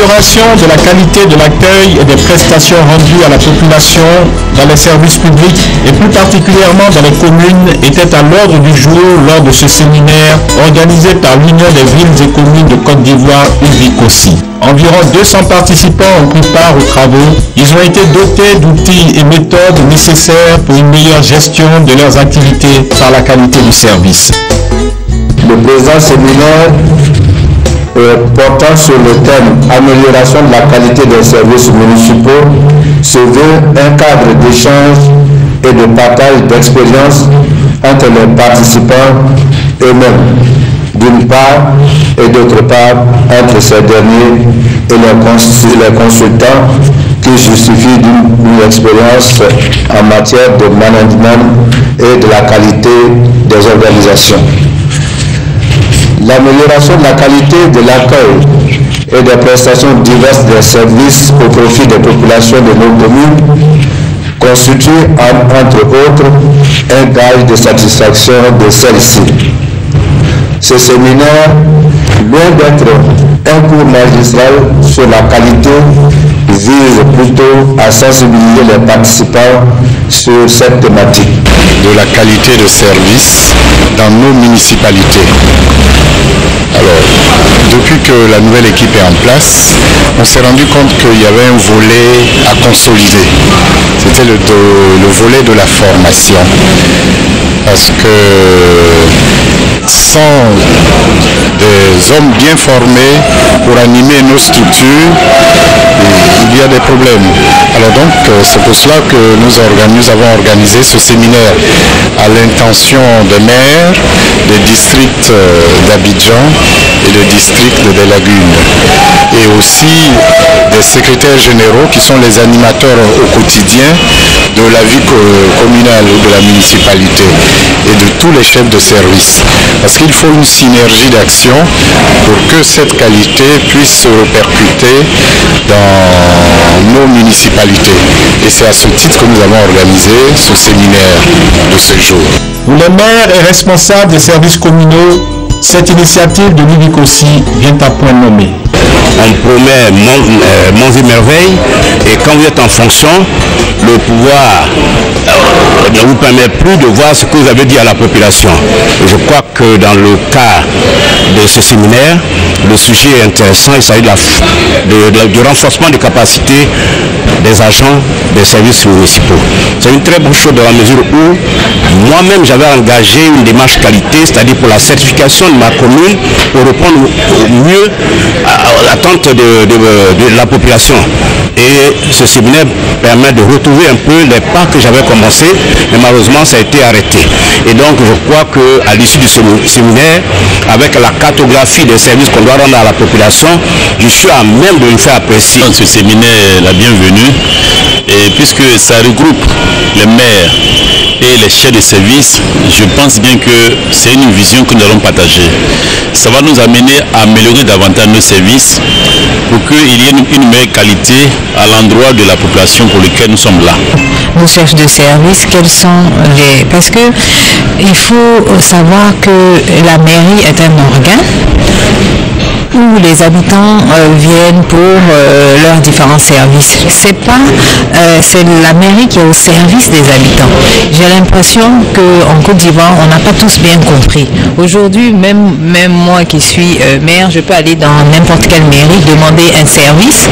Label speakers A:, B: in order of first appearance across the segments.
A: L'amélioration de la qualité de l'accueil et des prestations rendues à la population dans les services publics et plus particulièrement dans les communes était à l'ordre du jour lors de ce séminaire organisé par l'Union des villes et communes de Côte d'Ivoire, UVICOSI. Environ 200 participants ont pris part aux travaux. Ils ont été dotés d'outils et méthodes nécessaires pour une meilleure gestion de leurs activités par la qualité du service.
B: Le présent séminaire portant sur le thème amélioration de la qualité des services municipaux se veut un cadre d'échange et de partage d'expériences entre les participants eux-mêmes, d'une part, et d'autre part, entre ces derniers et les consultants qui justifient d'une expérience en matière de management et de la qualité des organisations. L'amélioration de la qualité de l'accueil et des prestations diverses des services au profit des populations de nos communes constitue, entre autres, un gage de satisfaction de celles-ci. Ce séminaire, loin d'être un cours magistral sur la qualité, vise plutôt à sensibiliser les participants sur cette thématique.
C: De la qualité de service dans nos municipalités. Alors, depuis que la nouvelle équipe est en place, on s'est rendu compte qu'il y avait un volet à consolider. C'était le volet de la formation. Parce que sans des hommes bien formés pour animer nos structures, il y a des problèmes. Alors donc, c'est pour cela que nous avons organisé ce séminaire à l'intention des maires des districts d'Abidjan et des districts des Lagunes. Et aussi des secrétaires généraux qui sont les animateurs au quotidien de la vie communale ou de la municipalité et de tous les chefs de service. Parce qu'il faut une synergie d'action pour que cette qualité puisse se répercuter dans nos municipalités. Et c'est à ce titre que nous avons organisé ce séminaire de ce jour.
A: Pour les maires et responsables des services communaux, cette initiative de l'UVICOSI vient à point nommé.
D: On promet monts et merveilles, et quand vous êtes en fonction, le pouvoir ne vous permet plus de voir ce que vous avez dit à la population. Et je crois que dans le cas de ce séminaire, le sujet est intéressant. Il s'agit du renforcement des capacités des agents des services municipaux. C'est une très bonne chose dans la mesure où moi-même j'avais engagé une démarche qualité, c'est-à-dire pour la certification de ma commune, pour répondre au mieux à l'attente de la population. Et ce séminaire permet de retrouver un peu les pas que j'avais commencé, mais malheureusement ça a été arrêté. Et donc je crois qu'à l'issue du séminaire, avec la cartographie des services qu'on doit rendre à la population, je suis à même de me faire apprécier.
E: Ce séminaire est la bienvenue, et puisque ça regroupe les maires et les chefs de service, je pense bien que c'est une vision que nous allons partager. Ça va nous amener à améliorer davantage nos services pour qu'il y ait une meilleure qualité à l'endroit de la population pour laquelle nous sommes là.
F: Nos chefs de service, quels sont les... Parce que il faut savoir que la mairie est un organe où les habitants viennent pour leurs différents services. C'est la mairie qui est au service des habitants. J'ai l'impression qu'en Côte d'Ivoire, on n'a pas tous bien compris. Aujourd'hui, même moi qui suis maire, je peux aller dans n'importe quelle mairie demander un service.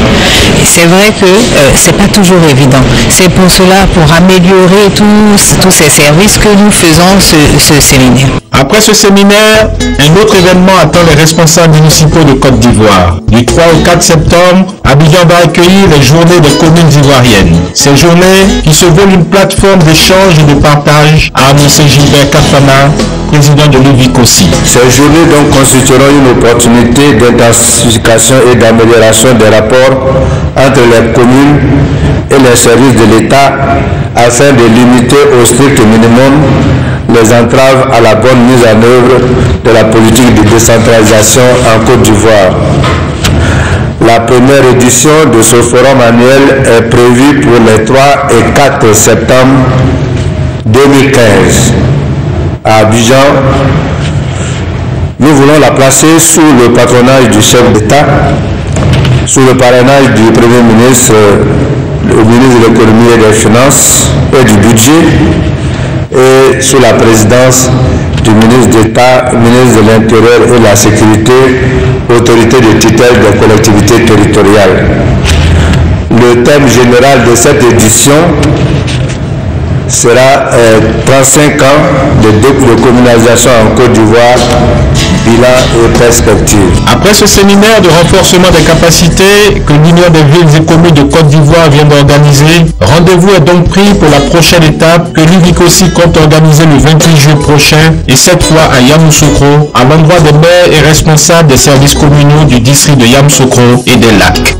F: C'est vrai que c'est pas toujours évident. C'est pour cela, pour améliorer tous ces services, que nous faisons ce séminaire.
A: Après ce séminaire, un autre événement attend les responsables municipaux de Côte d'Ivoire. Du 3 au 4 septembre, Abidjan va accueillir les journées des communes ivoiriennes. Ces journées, qui se veulent une plateforme d'échange et de partage, a annoncé Gilbert Kafana, président de l'UVICOSI.
B: Ces journées donc constitueront une opportunité d'intensification et d'amélioration des rapports entre les communes et les services de l'État afin de limiter au strict minimum les entraves à la bonne mise en œuvre de la politique de décentralisation en Côte d'Ivoire. La première édition de ce forum annuel est prévue pour les 3 et 4 septembre 2015 à Abidjan. Nous voulons la placer sous le patronage du chef d'État, sous le parrainage du Premier ministre, le ministre de l'économie et des finances et du budget, et sous la présidence du ministre d'État, ministre de l'Intérieur et de la Sécurité, autorité de tutelle des collectivités territoriales. Le thème général de cette édition sera 35 ans de communalisation en Côte d'Ivoire, bilan et perspective.
A: Après ce séminaire de renforcement des capacités que l'Union des villes et communes de Côte d'Ivoire vient d'organiser, rendez-vous est donc pris pour la prochaine étape que l'UVICOSI compte organiser le 28 juillet prochain, et cette fois à Yamoussoukro, à l'endroit des maires et responsables des services communaux du district de Yamoussoukro et des lacs.